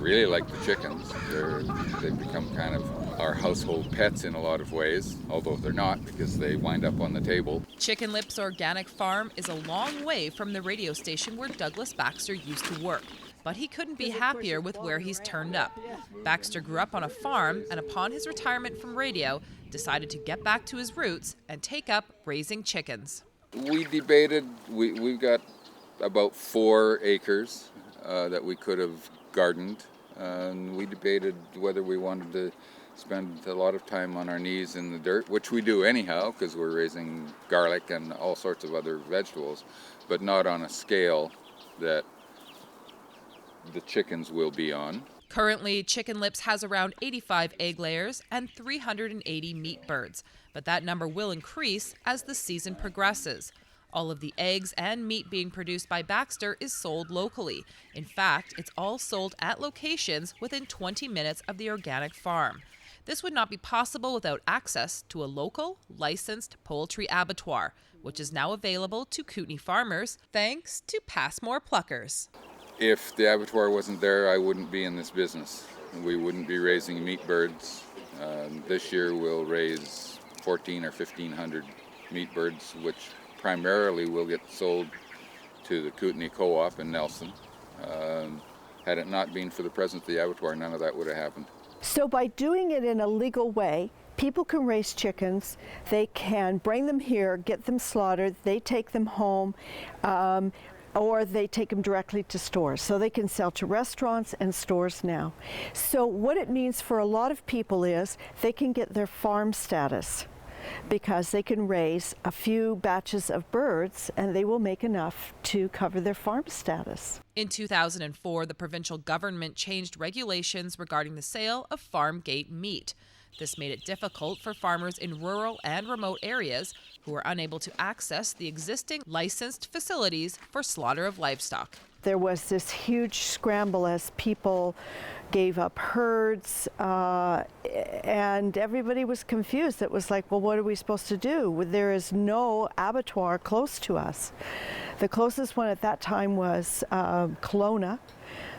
really like the chickens. They've become kind of our household pets in a lot of ways, although they're not because they wind up on the table. Chicken Lips Organic Farm is a long way from the radio station where Douglas Baxter used to work, but he couldn't be happier with where he's turned up. Baxter grew up on a farm and upon his retirement from radio, decided to get back to his roots and take up raising chickens. We debated, we've got about 4 acres that we could have gardened, and we debated whether we wanted to spend a lot of time on our knees in the dirt, which we do anyhow because we're raising garlic and all sorts of other vegetables, but not on a scale that the chickens will be on. Currently, Chicken Lips has around 85 egg layers and 380 meat birds, but that number will increase as the season progresses. All of the eggs and meat being produced by Baxter is sold locally. In fact, it's all sold at locations within 20 minutes of the organic farm. This would not be possible without access to a local, licensed poultry abattoir, which is now available to Kootenay farmers thanks to Passmore Pluckers. If the abattoir wasn't there, I wouldn't be in this business. We wouldn't be raising meat birds. This year we'll raise 1,400 or 1,500 meat birds, which primarily will get sold to the Kootenay Co-op in Nelson. Had it not been for the presence of the abattoir, none of that would have happened. So by doing it in a legal way, people can raise chickens, they can bring them here, get them slaughtered, they take them home, or they take them directly to stores. So they can sell to restaurants and stores now. So what it means for a lot of people is they can get their farm status because they can raise a few batches of birds and they will make enough to cover their farm status. In 2004, the provincial government changed regulations regarding the sale of farm gate meat. This made it difficult for farmers in rural and remote areas who were unable to access the existing licensed facilities for slaughter of livestock. There was this huge scramble as people gave up herds, and everybody was confused. It was like, well, what are we supposed to do? There is no abattoir close to us. The closest one at that time was Kelowna.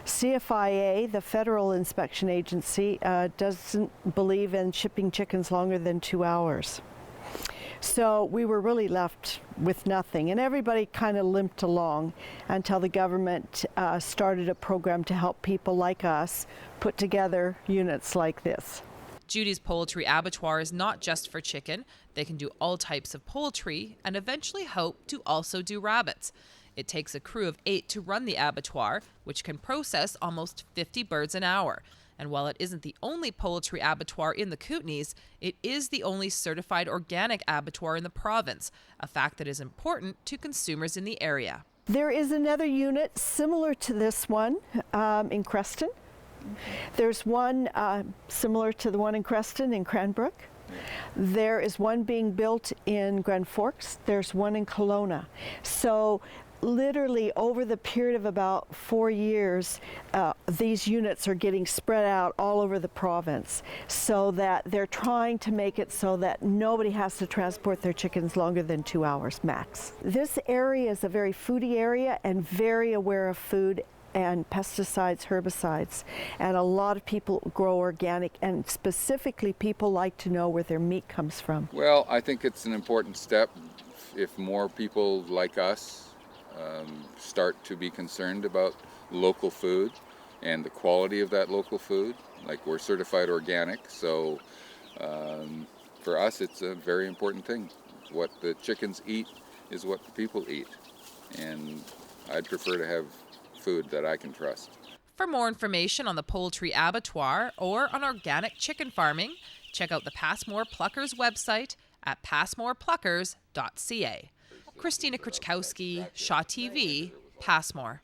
CFIA, the federal inspection agency, doesn't believe in shipping chickens longer than 2 hours. So we were really left with nothing, and everybody kind of limped along until the government started a program to help people like us put together units like this. Judy's Poultry Abattoir is not just for chicken. They can do all types of poultry and eventually hope to also do rabbits. It takes a crew of 8 to run the abattoir, which can process almost 50 birds an hour. And while it isn't the only poultry abattoir in the Kootenays, it is the only certified organic abattoir in the province, a fact that is important to consumers in the area. There is another unit similar to this one in Creston. There's one similar to the one in Creston in Cranbrook. There is one being built in Grand Forks. There's one in Kelowna. So literally over the period of about 4 years, these units are getting spread out all over the province so that they're trying to make it so that nobody has to transport their chickens longer than 2 hours max. This area is a very foodie area and very aware of food and pesticides, herbicides, and a lot of people grow organic, and specifically people like to know where their meat comes from. Well, I think it's an important step if more people like us start to be concerned about local food and the quality of that local food. Like, we're certified organic, so for us it's a very important thing. What the chickens eat is what the people eat, and I'd prefer to have food that I can trust. For more information on the Poultry Abattoir or on organic chicken farming, check out the Passmore Pluckers website at passmorepluckers.ca. Christina Krichkowski, Shaw TV, Passmore.